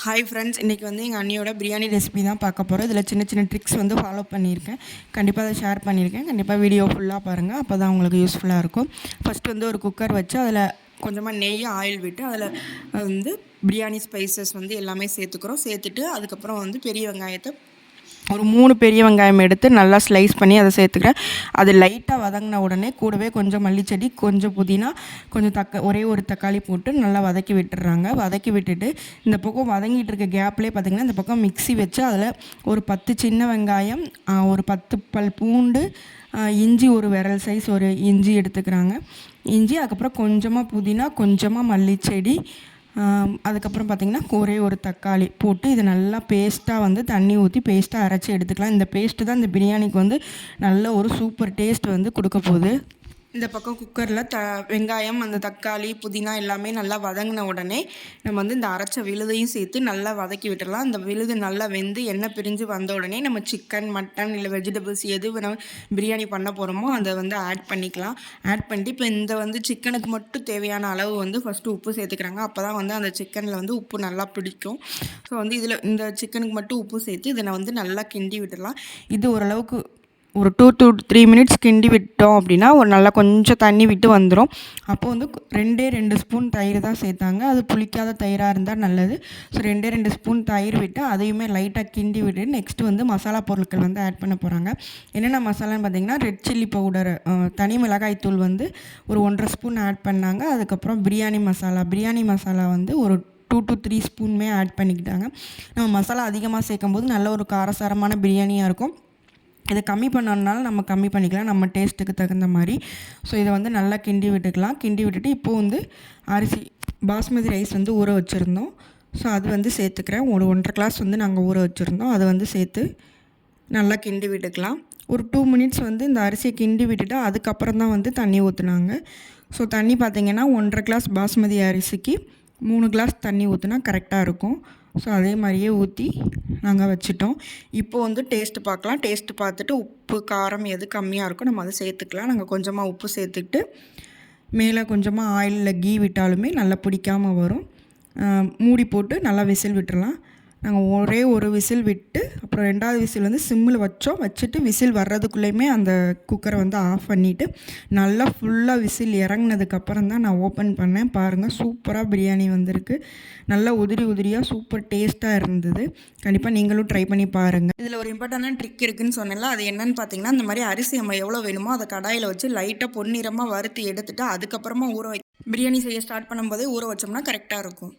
Hi friends, இன்றைக்கி வந்து எங்கள் அண்ணியோட பிரியாணி ரெசிபி தான் பார்க்க போகிறோம். இதில் சின்ன சின்ன ட்ரிக்ஸ் வந்து ஃபாலோ பண்ணியிருக்கேன். கண்டிப்பாக அதை ஷேர் பண்ணியிருக்கேன். கண்டிப்பாக வீடியோ ஃபுல்லாக பாருங்கள், அப்போ தான் உங்களுக்கு யூஸ்ஃபுல்லாக இருக்கும். ஃபஸ்ட்டு வந்து ஒரு குக்கர் வச்சு அதில் கொஞ்சமாக நெய் ஆயில் விட்டு அதில் வந்து பிரியாணி ஸ்பைசஸ் வந்து எல்லாமே சேர்த்துக்கிறோம். சேர்த்துட்டு அதுக்கப்புறம் வந்து பெரிய வெங்காயத்தை ஒரு 3 பெரிய வெங்காயம் எடுத்து நல்லா ஸ்லைஸ் பண்ணி அதை சேர்த்துக்கிறேன். அது லைட்டாக வதங்கின உடனே கூடவே கொஞ்சம் மல்லிச்செடி, கொஞ்சம் புதினா, கொஞ்சம் ஒரே ஒரு தக்காளி போட்டு நல்லா வதக்கி விட்டுறாங்க. வதக்கி விட்டுட்டு இந்த பக்கம் வதங்கிட்டு இருக்க கேப்லேயே பார்த்திங்கன்னா இந்த பக்கம் மிக்ஸி வச்சு அதில் ஒரு 10 சின்ன வெங்காயம், ஒரு 10 பல் பூண்டு, இஞ்சி ஒரு விரல் சைஸ் ஒரு இஞ்சி எடுத்துக்கிறாங்க. இஞ்சி, அதுக்கப்புறம் கொஞ்சமாக புதினா, கொஞ்சமாக மல்லிச்செடி, அதுக்கப்புறம் பார்த்திங்கன்னா ஒரே ஒரு தக்காளி போட்டு இது நல்லா பேஸ்ட்டாக வந்து தண்ணி ஊற்றி பேஸ்ட்டாக அரைச்சி எடுத்துக்கலாம். இந்த பேஸ்ட்டு தான் இந்த பிரியாணிக்கு வந்து நல்ல ஒரு சூப்பர் டேஸ்ட் வந்து கொடுக்க போகுது. இந்த பக்கம் குக்கரில் வெங்காயம், அந்த தக்காளி, புதினா எல்லாமே நல்லா வதங்கின உடனே நம்ம வந்து இந்த அரைச்ச விழுதையும் சேர்த்து நல்லா வதக்கி விட்டுடலாம். இந்த விழுது நல்லா வெந்து எண்ணெய் பிரிஞ்சு வந்த உடனே நம்ம சிக்கன், மட்டன் இல்லை வெஜிடபிள்ஸ் எது வேணால் பிரியாணி பண்ண போகிறோமோ அதை வந்து ஆட் பண்ணிக்கலாம். ஆட் பண்ணிட்டு இப்போ இந்த வந்து சிக்கனுக்கு மட்டும் தேவையான அளவு வந்து ஃபஸ்ட்டு உப்பு சேர்த்துக்கிறாங்க. அப்போ தான் வந்து அந்த சிக்கனில் வந்து உப்பு நல்லா பிடிக்கும். ஸோ வந்து இதில் இந்த சிக்கனுக்கு மட்டும் உப்பு சேர்த்து இதை வந்து நல்லா கிண்டி விட்டுடலாம். இது ஓரளவுக்கு ஒரு 2 to 3 மினிட்ஸ் கிண்டி விட்டோம் அப்படின்னா ஒரு நல்லா கொஞ்சம் தண்ணி விட்டு வந்துடும். அப்போது வந்து 2 ஸ்பூன் தயிர் தான் சேர்த்தாங்க. அது புளிக்காத தயிராக இருந்தால் நல்லது. ஸோ 2 ஸ்பூன் தயிர் விட்டு அதையுமே லைட்டாக கிண்டி விட்டு நெக்ஸ்ட்டு வந்து மசாலா பொருட்கள் வந்து ஆட் பண்ண போகிறாங்க. என்னென்ன மசாலான்னு பார்த்திங்கன்னா ரெட் சில்லி பவுடர், தனி மிளகாய் தூள் வந்து ஒரு 1.5 ஸ்பூன் ஆட் பண்ணாங்க. அதுக்கப்புறம் பிரியாணி மசாலா வந்து ஒரு 2 to 3 ஸ்பூனுமே ஆட் பண்ணிக்கிட்டாங்க. நம்ம மசாலா அதிகமாக சேர்க்கும்போது நல்ல ஒரு காரசாரமான பிரியாணியாக இருக்கும். இதை கம்மி பண்ணணுனால நம்ம கம்மி பண்ணிக்கலாம், நம்ம டேஸ்ட்டுக்கு தகுந்த மாதிரி. ஸோ இதை வந்து நல்லா கிண்டி விட்டுக்கலாம். கிண்டி விட்டுட்டு இப்போது வந்து அரிசி பாஸ்மதி ரைஸ் வந்து ஊற வச்சுருந்தோம். ஸோ அது வந்து சேர்த்துக்கிறேன். ஒரு 1.5 கிளாஸ் வந்து நாங்கள் ஊற வச்சுருந்தோம். அதை வந்து சேர்த்து நல்லா கிண்டி விட்டுக்கலாம். ஒரு 2 மினிட்ஸ் வந்து இந்த அரிசியை கிண்டி விட்டுட்டு அதுக்கப்புறம் தான் வந்து தண்ணி ஊற்றுனாங்க. ஸோ தண்ணி பார்த்திங்கன்னா 1.5 கிளாஸ் பாஸ்மதி அரிசிக்கு 3 கிளாஸ் தண்ணி ஊற்றினா கரெக்டாக இருக்கும். ஸோ அதே மாதிரியே ஊற்றி நாங்கள் வச்சுட்டோம். இப்போது வந்து டேஸ்ட்டு பார்க்கலாம். டேஸ்ட்டு பார்த்துட்டு உப்பு, காரம் எது கம்மியாக இருக்கோ நம்ம அதை சேர்த்துக்கலாம். நாங்கள் கொஞ்சமாக உப்பு சேர்த்துக்கிட்டு மேலே கொஞ்சமாக ஆயிலில் கீ விட்டாலுமே நல்லா பிடிக்காமல் வரும். மூடி போட்டு நல்லா விசில் விட்டுடலாம். நாங்கள் ஒரே ஒரு விசில் விட்டு அப்புறம் 2வது விசில் வந்து சிம்மில் வச்சுட்டு விசில் வர்றதுக்குள்ளேயுமே அந்த குக்கரை வந்து ஆஃப் பண்ணிவிட்டு நல்லா ஃபுல்லாக விசில் இறங்கினதுக்கப்புறம் தான் நான் ஓப்பன் பண்ணேன். பாருங்கள், சூப்பராக பிரியாணி வந்திருக்கு. நல்லா உதிரியாக சூப்பர் டேஸ்ட்டாக இருந்தது. கண்டிப்பாக நீங்களும் ட்ரை பண்ணி பாருங்கள். இதில் ஒரு இம்பார்ட்டண்டான ட்ரிக் இருக்குதுன்னு சொன்னேன்ல, அது என்னென்னு பார்த்தீங்கன்னா இந்த மாதிரி அரிசி நம்ம எவ்வளோ வேணுமோ அதை கடாயில் வச்சு லைட்டாக பொன்னிறமாக வறுத்து எடுத்துகிட்டு அதுக்கப்புறமா பிரியாணி செய்ய ஸ்டார்ட் பண்ணும்போதே ஊற வச்சோம்னா கரெக்டாக இருக்கும்.